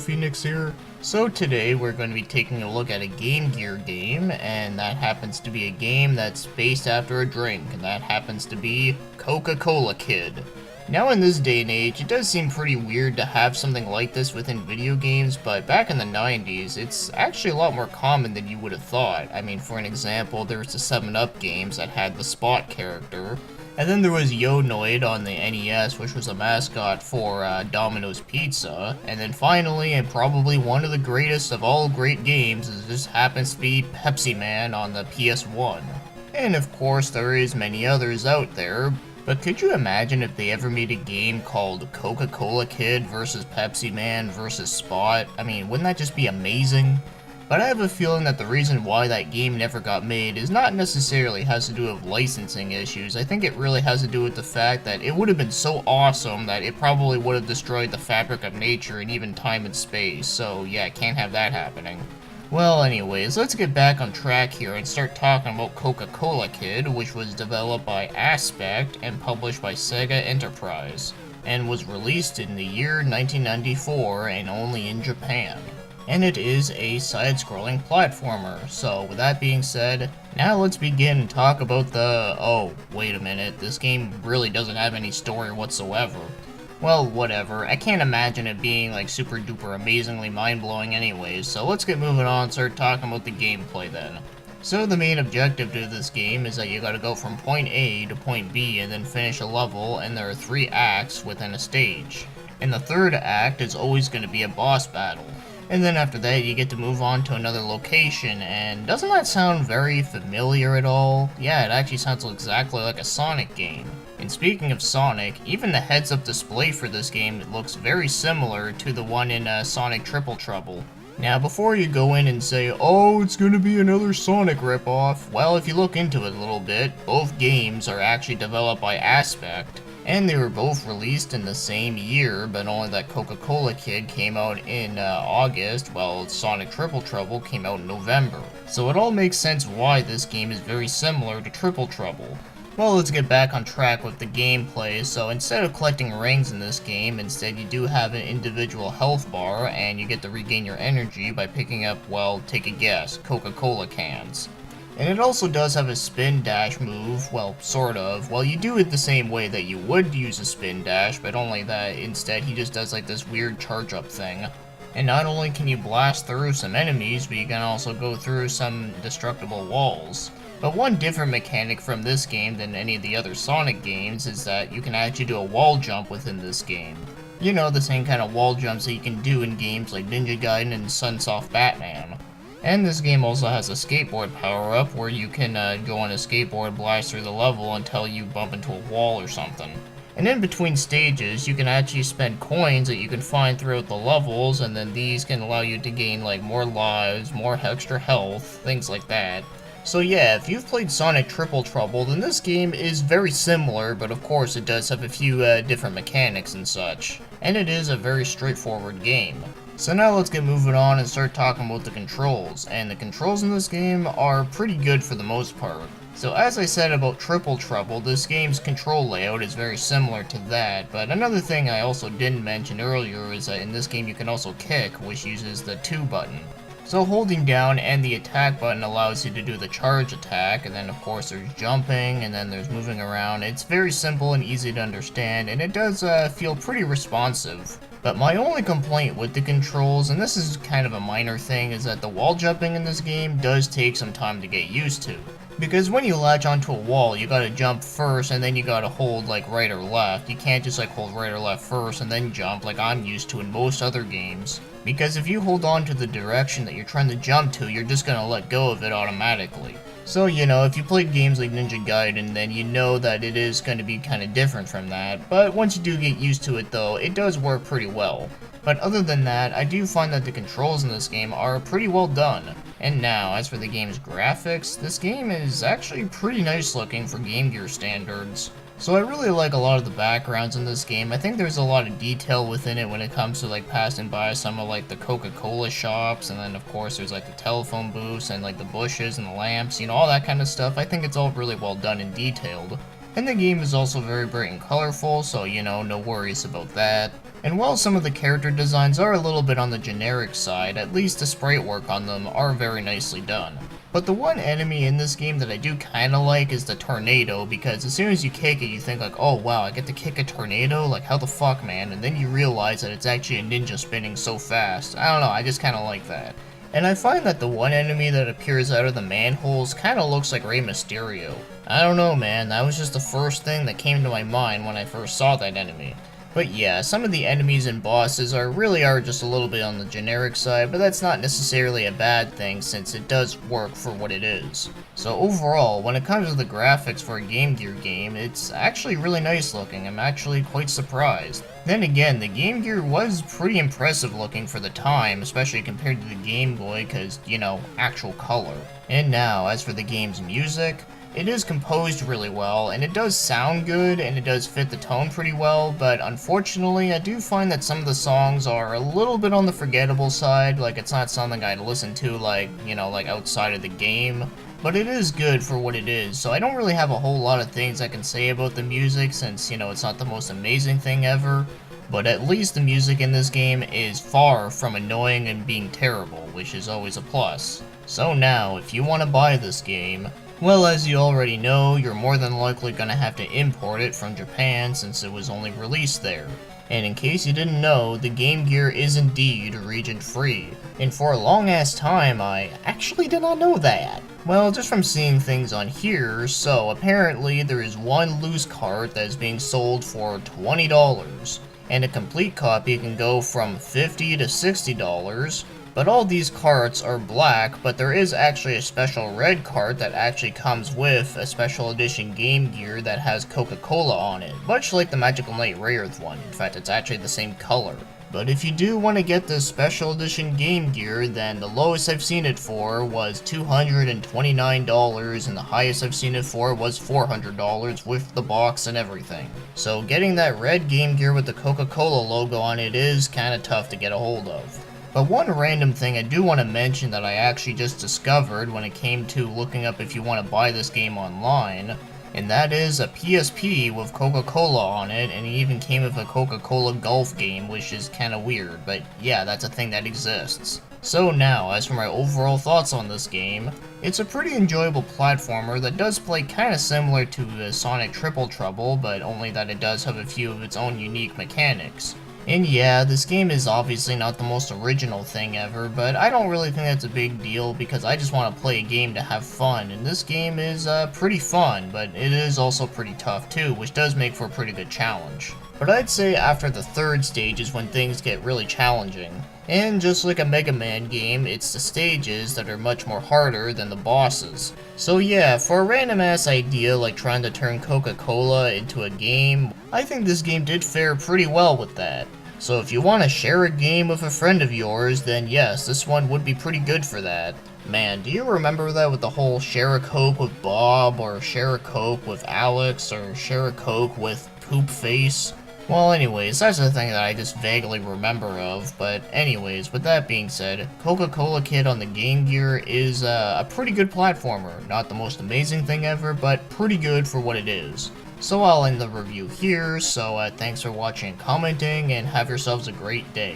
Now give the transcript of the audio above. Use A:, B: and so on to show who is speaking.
A: BioPhoenix here. So today we're going to be taking a look at a GameGear game, and that happens to be a game that's based after a drink, and that happens to be Coca-Cola Kid. Now in this day and age, it does seem pretty weird to have something like this within video games, but back in the 90s, it's actually a lot more common than you would have thought. I mean, for an example, there was the 7-Up games that had the Spot character, and then there was Yo-Noid on the NES, which was a mascot for Domino's Pizza. And then finally, and probably one of the greatest of all great games, is this happens to be Pepsi Man on the PS1. And of course, there is many others out there. But could you imagine if they ever made a game called Coca-Cola Kid versus Pepsi Man versus Spot? I mean, wouldn't that just be amazing? But I have a feeling that the reason why that game never got made is not necessarily has to do with licensing issues. I think it really has to do with the fact that it would have been so awesome that it probably would have destroyed the fabric of nature and even time and space. So yeah, can't have that happening. Well, anyways, let's get back on track here and start talking about Coca-Cola Kid, which was developed by Aspect and published by Sega Enterprise, and was released in the year 1994 and only in Japan. And it is a side-scrolling platformer. So with that being said, now let's begin and talk about oh, wait a minute, this game really doesn't have any story whatsoever. Well, whatever, I can't imagine it being like super duper amazingly mind-blowing anyways, so let's get moving on and start talking about the gameplay then. So the main objective to this game is that you gotta go from point A to point B and then finish a level, and there are 3 acts within a stage. And the third act is always gonna be a boss battle. And then after that, you get to move on to another location, and doesn't that sound very familiar at all? Yeah, it actually sounds exactly like a Sonic game. And speaking of Sonic, even the heads-up display for this game looks very similar to the one in Sonic Triple Trouble. Now, before you go in and say, oh, it's gonna be another Sonic ripoff, well, if you look into it a little bit, both games are actually developed by Aspect. And they were both released in the same year, but only that Coca-Cola Kid came out in August, while Sonic Triple Trouble came out in November. So it all makes sense why this game is very similar to Triple Trouble. Well, let's get back on track with the gameplay. So instead of collecting rings in this game, instead you do have an individual health bar, and you get to regain your energy by picking up, well, take a guess, Coca-Cola cans. And it also does have a spin dash move, well, sort of. Well, you do it the same way that you would use a spin dash, but only that instead he just does like this weird charge up thing. And not only can you blast through some enemies, but you can also go through some destructible walls. But one different mechanic from this game than any of the other Sonic games is that you can actually do a wall jump within this game. You know, the same kind of wall jumps that you can do in games like Ninja Gaiden and Sunsoft Batman. And this game also has a skateboard power-up where you can go on a skateboard, blast through the level until you bump into a wall or something. And in between stages, you can actually spend coins that you can find throughout the levels, and then these can allow you to gain like more lives, more extra health, things like that. So yeah, if you've played Sonic Triple Trouble, then this game is very similar, but of course it does have a few different mechanics and such. And it is a very straightforward game. So now let's get moving on and start talking about the controls, and the controls in this game are pretty good for the most part. So as I said about Triple Trouble, this game's control layout is very similar to that, but another thing I also didn't mention earlier is that in this game you can also kick, which uses the 2 button. So holding down and the attack button allows you to do the charge attack, and then of course there's jumping, and then there's moving around. It's very simple and easy to understand, and it does feel pretty responsive. But my only complaint with the controls, and this is kind of a minor thing, is that the wall jumping in this game does take some time to get used to. Because when you latch onto a wall, you gotta jump first, and then you gotta hold like right or left. You can't just like hold right or left first and then jump like I'm used to in most other games. Because if you hold on to the direction that you're trying to jump to, you're just gonna let go of it automatically. So, you know, if you played games like Ninja Gaiden, then you know that it is going to be kind of different from that. But once you do get used to it though, it does work pretty well. But other than that, I do find that the controls in this game are pretty well done. And now, as for the game's graphics, this game is actually pretty nice looking for GameGear standards. So I really like a lot of the backgrounds in this game. I think there's a lot of detail within it when it comes to like passing by some of like the Coca-Cola shops, and then of course there's like the telephone booths and like the bushes and the lamps, you know, all that kind of stuff. I think it's all really well done and detailed. And the game is also very bright and colorful, so you know, no worries about that. And while some of the character designs are a little bit on the generic side, at least the sprite work on them are very nicely done. But the one enemy in this game that I do kinda like is the tornado, because as soon as you kick it, you think like, oh wow, I get to kick a tornado? Like, how the fuck, man? And then you realize that it's actually a ninja spinning so fast. I don't know, I just kinda like that. And I find that the one enemy that appears out of the manholes kinda looks like Rey Mysterio. I don't know, man, that was just the first thing that came to my mind when I first saw that enemy. But yeah, some of the enemies and bosses really are just a little bit on the generic side, but that's not necessarily a bad thing since it does work for what it is. So overall, when it comes to the graphics for a GameGear game, it's actually really nice looking. I'm actually quite surprised. Then again, the GameGear was pretty impressive looking for the time, especially compared to the Game Boy, cause, you know, actual color. And now, as for the game's music, it is composed really well, and it does sound good, and it does fit the tone pretty well, but unfortunately, I do find that some of the songs are a little bit on the forgettable side, like it's not something I'd listen to like, you know, like outside of the game, but it is good for what it is, so I don't really have a whole lot of things I can say about the music since, you know, it's not the most amazing thing ever, but at least the music in this game is far from annoying and being terrible, which is always a plus. So now, if you want to buy this game, well, as you already know, you're more than likely gonna have to import it from Japan since it was only released there. And in case you didn't know, the GameGear is indeed region free. And for a long ass time, I actually did not know that. Well, just from seeing things on here, so apparently there is one loose cart that is being sold for $20, and a complete copy can go from $50 to $60, but all these carts are black, but there is actually a special red cart that actually comes with a special edition GameGear that has Coca-Cola on it, much like the Magical Knight Rayearth one. In fact, it's actually the same color. But if you do want to get this special edition GameGear, then the lowest I've seen it for was $229, and the highest I've seen it for was $400 with the box and everything. So getting that red GameGear with the Coca-Cola logo on it is kinda tough to get a hold of. But one random thing I do want to mention that I actually just discovered when it came to looking up if you want to buy this game online, and that is a PSP with Coca-Cola on it, and it even came with a Coca-Cola golf game, which is kinda weird, but yeah, that's a thing that exists. So now, as for my overall thoughts on this game, it's a pretty enjoyable platformer that does play kinda similar to the Sonic Triple Trouble, but only that it does have a few of its own unique mechanics. And yeah, this game is obviously not the most original thing ever, but I don't really think that's a big deal because I just want to play a game to have fun, and this game is pretty fun, but it is also pretty tough too, which does make for a pretty good challenge. But I'd say after the third stage is when things get really challenging. And just like a Mega Man game, it's the stages that are much more harder than the bosses. So yeah, for a random ass idea like trying to turn Coca-Cola into a game, I think this game did fare pretty well with that. So if you want to share a game with a friend of yours, then yes, this one would be pretty good for that. Man, do you remember that with the whole share a Coke with Bob, or share a Coke with Alex, or share a Coke with Poop Face? Well, anyways, that's the thing that I just vaguely remember of, but anyways, with that being said, Coca-Cola Kid on the GameGear is a pretty good platformer. Not the most amazing thing ever, but pretty good for what it is. So I'll end the review here, so thanks for watching and commenting, and have yourselves a great day.